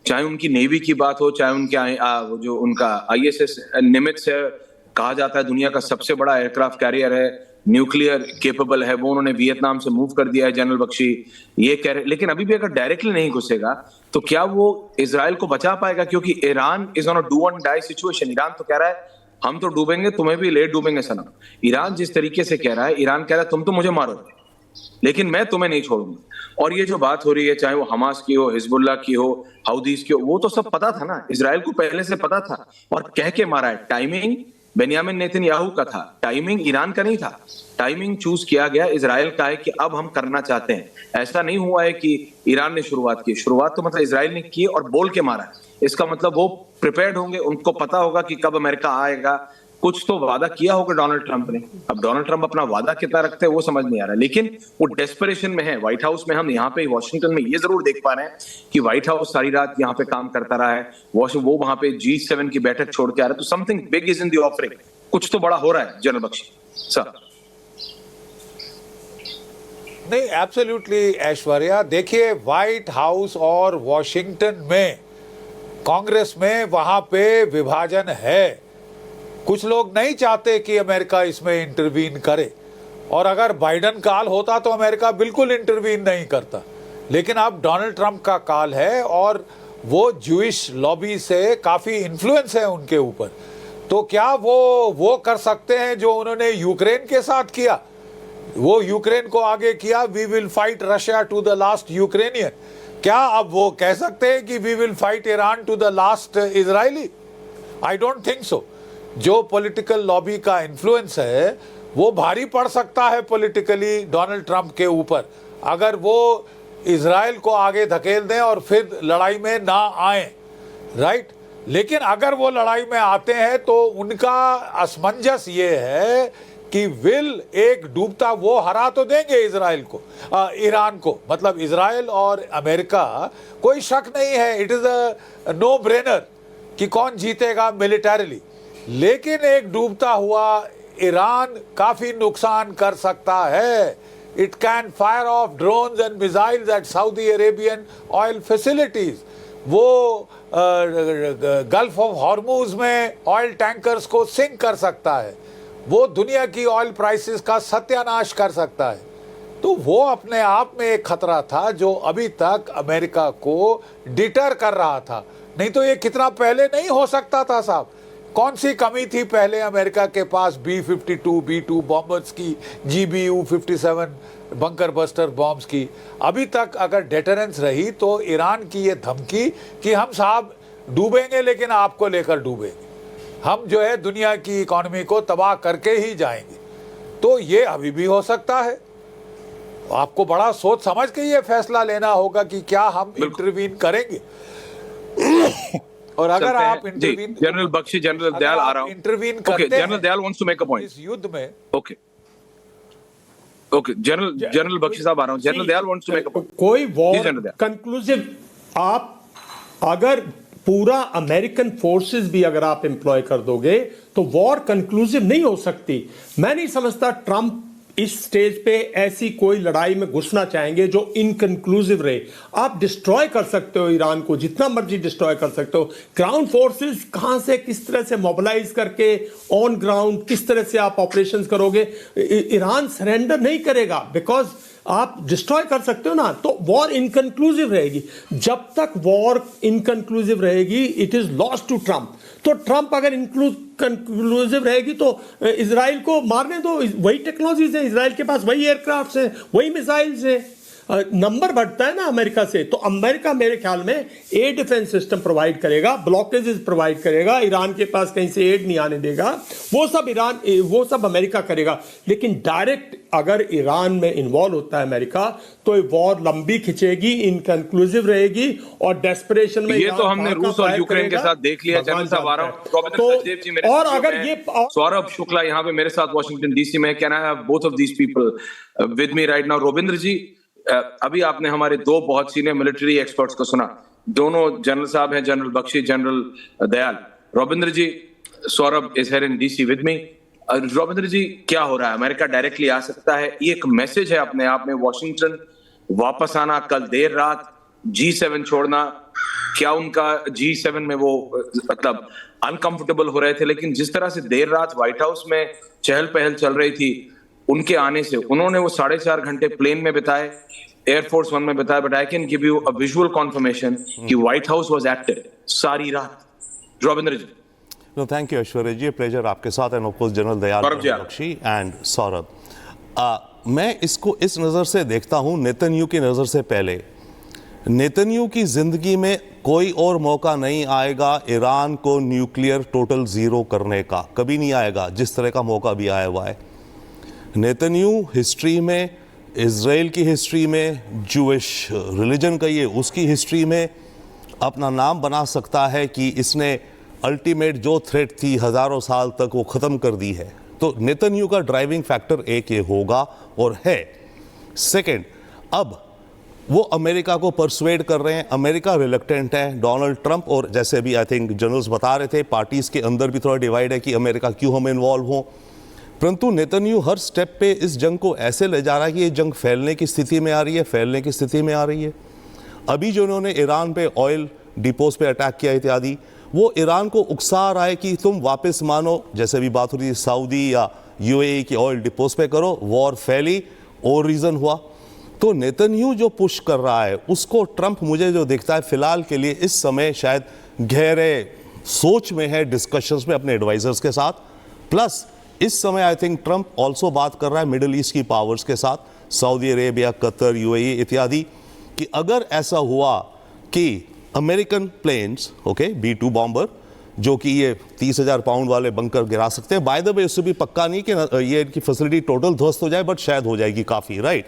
चाहे उनकी नेवी की बात हो, चाहे उनके वो जो उनका आईएसएस निमित्ज है, कहा जाता है दुनिया का सबसे बड़ा एयरक्राफ्ट कैरियर है, न्यूक्लियर केपेबल है, वो उन्होंने वियतनाम से मूव कर दिया है जनरल बख्शी, ये कह रहे। लेकिन अभी भी अगर डायरेक्टली नहीं घुसेगा तो क्या वो इजराइल को बचा पाएगा? क्योंकि Iran is on a do and die situation. Iran तो कह रहा है हम तो डूबेंगे, तुम्हें भी लेट डूबेंगे सनम। ईरान जिस तरीके से कह रहा है, ईरान कह रहा है तुम तो मुझे मारोगे लेकिन मैं तुम्हें नहीं छोड़ूंगा। और ये जो बात हो रही है, चाहे वो हमास की हो, हिजबुल्लाह की हो, हाउदीज की हो, वो तो सब पता था ना, इजराइल को पहले से पता था और कह के मारा है। टाइमिंग बेन्यामिन नेतन्याहू का था, टाइमिंग ईरान का नहीं था। टाइमिंग चूज किया गया इजराइल का है कि अब हम करना चाहते हैं। ऐसा नहीं हुआ है कि ईरान ने शुरुआत की, शुरुआत तो मतलब इजराइल ने की और बोल के मारा है। इसका मतलब वो प्रिपेयर्ड होंगे, उनको पता होगा कि कब अमेरिका आएगा। कुछ तो वादा किया होगा डोनाल्ड ट्रंप ने। अब डोनाल्ड ट्रंप अपना वादा कितना रखते हैं वो समझ नहीं आ रहा, लेकिन वो डेस्परेशन में है। व्हाइट हाउस में हम यहाँ पे वॉशिंगटन में ये जरूर देख पा रहे हैं कि व्हाइट हाउस सारी रात यहाँ पे काम करता रहा है, वो वहां पे G7 की बैठक छोड़ के आ रहा है। तो something big is in the offering, कुछ तो बड़ा हो रहा है जनरल बख्शी सर। नहीं, एब्सोल्युटली ऐश्वर्या। देखिए, व्हाइट हाउस और वॉशिंगटन में, कांग्रेस में, वहां पे विभाजन है। कुछ लोग नहीं चाहते कि अमेरिका इसमें इंटरवीन करे, और अगर बाइडन काल होता तो अमेरिका बिल्कुल इंटरवीन नहीं करता। लेकिन अब डोनाल्ड ट्रंप का काल है और वो ज्यूइश लॉबी से काफ़ी इन्फ्लुएंस है उनके ऊपर। तो क्या वो कर सकते हैं जो उन्होंने यूक्रेन के साथ किया? वो यूक्रेन को आगे किया, we will fight Russia to the last Ukrainian. क्या अब वो कह सकते हैं कि we will fight Iran to the last Israeli? I don't think so. जो पॉलिटिकल लॉबी का इन्फ्लुएंस है वो भारी पड़ सकता है पॉलिटिकली डोनाल्ड ट्रंप के ऊपर, अगर वो इजराइल को आगे धकेल दें और फिर लड़ाई में ना आए, राइट। लेकिन अगर वो लड़ाई में आते हैं तो उनका असमंजस ये है कि विल एक डूबता, वो हरा तो देंगे इजराइल को, ईरान को, मतलब इजराइल और अमेरिका, कोई शक नहीं है, it is a no brainer कि कौन जीतेगा मिलिटरीली। लेकिन एक डूबता हुआ ईरान काफी नुकसान कर सकता है। It can fire off drones and missiles at Saudi Arabian oil facilities. वो गल्फ ऑफ हॉर्मुज में ऑयल टैंकर्स को सिंक कर सकता है। वो दुनिया की ऑयल प्राइसेस का सत्यानाश कर सकता है। तो वो अपने आप में एक खतरा था जो अभी तक अमेरिका को डिटर कर रहा था। नहीं तो ये कितना पहले नहीं हो सकता था साहब। कौन सी कमी थी पहले अमेरिका के पास B-52 B-2 बॉम्बर्स की, GBU-57 बंकर बस्टर बॉम्ब्स की? अभी तक अगर डेटरेंस रही तो ईरान की ये धमकी कि हम साहब डूबेंगे लेकिन आपको लेकर डूबेंगे, हम जो है दुनिया की इकोनॉमी को तबाह करके ही जाएंगे, तो ये अभी भी हो सकता है। आपको बड़ा सोच समझ के ये फैसला लेना होगा कि क्या हम इंटरवीन करेंगे। और अगर आप intervene, general Bakshi, general Dayal आ रहा हूं, इंटरवीन करते general Dayal wants to make a point इस युद्ध में। ओके जनरल बख्शी साहब आ रहा हूं, general Dayal wants to make a point. कोई वॉर कंक्लूसिव, आप अगर पूरा अमेरिकन फोर्सेस भी अगर आप एम्प्लॉय कर दोगे तो वॉर कंक्लूसिव नहीं हो सकती। मैं नहीं समझता ट्रंप इस स्टेज पे ऐसी कोई लड़ाई में घुसना चाहेंगे जो इनकंक्लूसिव रहे। आप डिस्ट्रॉय कर सकते हो ईरान को, जितना मर्जी डिस्ट्रॉय कर सकते हो। ग्राउंड फोर्सेस कहां से, किस तरह से मोबिलाइज करके ऑन ग्राउंड किस तरह से आप ऑपरेशंस करोगे? ईरान सरेंडर नहीं करेगा, बिकॉज आप डिस्ट्रॉय कर सकते हो ना। तो वॉर इनकंक्लूसिव रहेगी। जब तक वॉर इनकंक्लूसिव रहेगी it is loss to Trump. तो ट्रंप अगर कंक्लूसिव रहेगी तो इजराइल को मारने दो। वही टेक्नोलॉजीज है इजराइल के पास, वही एयरक्राफ्ट है, वही मिसाइल्स है। नंबर बढ़ता है ना अमेरिका से, तो अमेरिका मेरे ख्याल में एयर डिफेंस सिस्टम प्रोवाइड करेगा, ब्लॉकेजेस प्रोवाइड करेगा, ईरान के पास कहीं से एड नहीं आने देगा। वो सब अमेरिका करेगा। लेकिन डायरेक्ट अगर ईरान में इन्वॉल्व होता है अमेरिका तो वॉर लंबी खिंचेगी, इनकंक्लूसिव रहेगी और डेस्परेशन में। ये तो हमने रूस और यूक्रेन के साथ देख लिया। जनरल साहब आ रहा हूं, तो और अगर ये सौरभ शुक्ला यहाँ पे मेरे साथ वॉशिंगटन DC में, can I have both of these people with me right now? Robindra ji, अभी आपने हमारे दो बहुत सीनियर मिलिट्री एक्सपर्ट्स को सुना, दोनों जनरल साहब हैं, general Bakshi, general Dayal. Robindra ji, Saurabh is here in DC with me. Robindra ji, क्या हो रहा है? अमेरिका डायरेक्टली आ सकता है, ये एक मैसेज है अपने आप में। वॉशिंगटन वापस आना कल देर रात, G7 छोड़ना, क्या उनका G7 में वो मतलब अनकंफर्टेबल हो रहे थे, लेकिन जिस तरह से देर रात व्हाइट हाउस में चहल पहल चल रही थी उनके आने से, उन्होंने वो 4.5 घंटे प्लेन में बिताए, एयरफोर्स वन में बिताए, but I can give you a visual confirmation कि व्हाइट हाउस वाज एक्टिव सारी रात। Ravindra ji. No, thank you, Aishwarya ji, pleasure आपके साथ, and of course general Dayal Bakshi and Saurabh. मैं इसको इस नज़र से देखता हूँ, नेतन्याहू की नज़र से पहले, नेतन्याहू की जिंदगी में कोई और मौका नहीं आएगा ईरान को न्यूक्लियर टोटल जीरो करने का, कभी नहीं आएगा जिस तरह का मौका भी आया हुआ है। नेतन्याहू हिस्ट्री में, इज़राइल की हिस्ट्री में, जूइश रिलीजन का ये उसकी हिस्ट्री में अपना नाम बना सकता है कि इसने अल्टीमेट जो थ्रेट थी हज़ारों साल तक वो ख़त्म कर दी है। तो नेतन्याहू का ड्राइविंग फैक्टर एक ये होगा और है। सेकंड, अब वो अमेरिका को परसुएड कर रहे हैं, अमेरिका रिलक्टेंट है। डोनाल्ड ट्रंप और जैसे भी आई थिंक जनरल्स बता रहे थे, पार्टीज़ के अंदर भी थोड़ा डिवाइड है कि अमेरिका क्यों हम इन्वॉल्व हों, परंतु नेतन्याहू हर स्टेप पे इस जंग को ऐसे ले जा रहा है कि ये जंग फैलने की स्थिति में आ रही है, फैलने की स्थिति में आ रही है। अभी जो उन्होंने ईरान पे ऑयल डिपोज पे अटैक किया इत्यादि, वो ईरान को उकसा रहा है कि तुम वापस मानो, जैसे भी बात हो रही थी सऊदी या यूएई की ऑयल डिपोज पे करो, वॉर फैली और रीज़न हुआ। तो नेतन्याहू जो पुश कर रहा है उसको ट्रंप, मुझे जो दिखता है फिलहाल के लिए इस समय शायद गहरे सोच में है, डिस्कशंस में अपने एडवाइजर्स के साथ। प्लस इस समय आई थिंक ट्रंप ऑल्सो बात कर रहा है मिडिल ईस्ट की पावर्स के साथ, सऊदी अरेबिया, कतर, यूएई इत्यादि, कि अगर ऐसा हुआ कि American planes, okay, B-2 bomber, जो कि ये 30,000 पाउंड वाले बंकर गिरा सकते हैं, बाय द वे उससे भी पक्का नहीं कि ये इनकी फैसिलिटी टोटल ध्वस्त हो जाए, बट शायद हो जाएगी काफ़ी, राइट।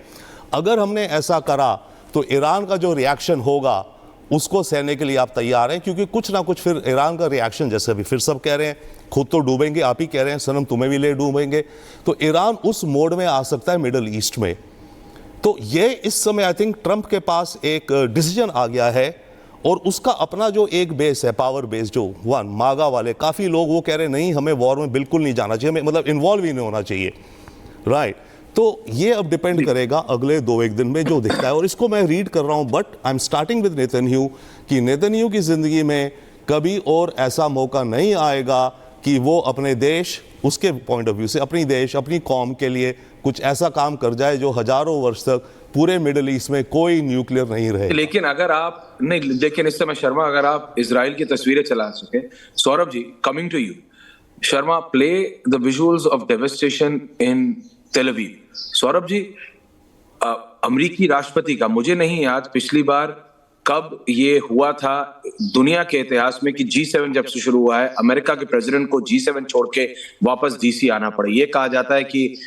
अगर हमने ऐसा करा तो ईरान का जो रिएक्शन होगा उसको सहने के लिए आप तैयार हैं, क्योंकि कुछ ना कुछ फिर ईरान का रिएक्शन, जैसे अभी फिर सब कह रहे हैं, खुद तो डूबेंगे, आप ही कह रहे हैं सनम तुम्हें भी ले डूबेंगे, तो ईरान उस मोड में आ सकता है मिडिल ईस्ट में। तो ये इस समय आई थिंक ट्रंप के पास एक डिसीजन आ गया है, और उसका अपना जो एक बेस है, पावर बेस, जो वन मागा वाले काफ़ी लोग वो कह रहे हैं नहीं हमें वॉर में बिल्कुल नहीं जाना चाहिए, हमें मतलब इन्वॉल्व ही नहीं होना चाहिए, राइट। तो ये अब डिपेंड करेगा अगले 2-1 दिन में जो दिखता है, और इसको मैं रीड कर रहा हूँ, but I am starting with Netanyahu, कि नेतन्याहू की ज़िंदगी में कभी और ऐसा मौका नहीं आएगा कि वो अपने देश, उसके पॉइंट ऑफ व्यू से अपनी देश, अपनी कौम के लिए कुछ ऐसा काम कर जाए जो हजारों वर्ष तक पूरे मिडिल ईस्ट में कोई न्यूक्लियर नहीं रहे। लेकिन अगर आप नहीं, लेकिन इस समय शर्मा, अगर आप इजराइल की तस्वीरें चला सके, Saurabh ji, coming to you, Sharma, play the visuals of devastation in Tel Aviv. Saurabh ji, अमेरिकी राष्ट्रपति का मुझे नहीं याद पिछली बार कब ये हुआ था दुनिया के इतिहास में कि G7 जब से शुरू हुआ है, अमेरिका के प्रेसिडेंट को G7 छोड़ के वापस DC आना पड़े। ये कहा जाता है कि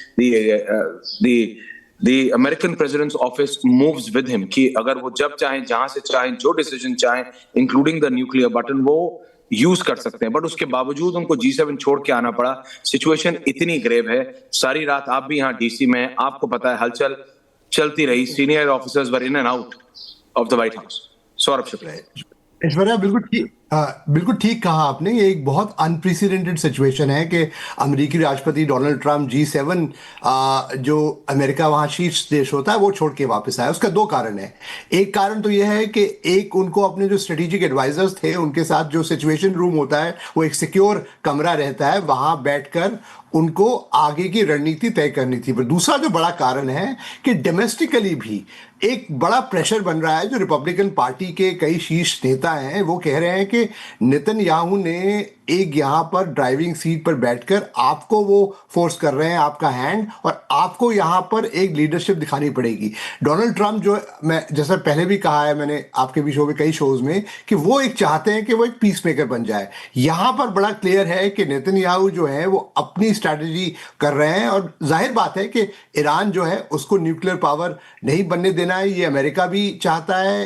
the American President's office moves with him, कि अगर वो जब चाहें, जहां से चाहें, जो डिसीजन चाहें, इंक्लूडिंग द न्यूक्लियर बटन, वो यूज कर सकते हैं, बट उसके बावजूद उनको G7 छोड़ के आना पड़ा। सिचुएशन इतनी ग्रेव है, सारी रात आप भी यहाँ DC में, आपको पता है हलचल चलती रही, senior officers were in and out of the white house. Saurabh Shukla. Aishwarya, बिल्कुल ठीक कहा आपने। ये एक बहुत अनप्रेसिडेंटेड सिचुएशन है कि अमेरिकी राष्ट्रपति डोनाल्ड ट्रंप G7 जो अमेरिका वहाँ शीर्ष देश होता है वो छोड़ के वापस आया। उसका 2 कारण है। एक कारण तो यह है कि एक, उनको अपने जो स्ट्रेटेजिक एडवाइजर्स थे उनके साथ जो सिचुएशन रूम होता है वो एक सिक्योर कमरा रहता है, वहाँ बैठकर उनको आगे की रणनीति तय करनी थी। पर दूसरा जो बड़ा कारण है कि डोमेस्टिकली भी एक बड़ा प्रेशर बन रहा है। जो रिपब्लिकन पार्टी के कई शीर्ष नेता हैं वो कह रहे हैं कि नेतन्याहू ने एक यहाँ पर ड्राइविंग सीट पर बैठकर आपको वो फोर्स कर रहे हैं, आपका हैंड, और आपको यहाँ पर एक लीडरशिप दिखानी पड़ेगी। डोनाल्ड ट्रंप, जो मैं जैसा पहले भी कहा है मैंने आपके भी शो में, कई शोज में, कि वो एक चाहते हैं कि वो एक पीस मेकर बन जाए। यहाँ पर बड़ा क्लियर है कि नेतन्याहू जो है वो अपनी स्ट्रैटेजी कर रहे हैं, और जाहिर बात है कि ईरान जो है उसको न्यूक्लियर पावर नहीं बनने देना है। ये अमेरिका भी चाहता है,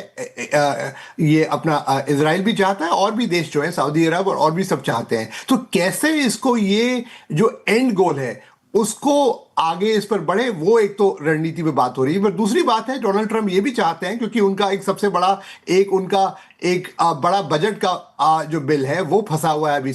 ये अपना इजराइल भी चाहता है, और भी देश जो है सऊदी अरब और भी सब चाहते हैं। तो कैसे इसको, ये जो एंड गोल है उसको आगे इस पर बढ़े, वो एक तो रणनीति पे बात हो रही है। पर दूसरी बात है, डोनाल्ड ट्रंप ये भी चाहते हैं, क्योंकि उनका एक सबसे बड़ा, उनका एक बड़ा बजट का जो बिल है वो फंसा हुआ है अभी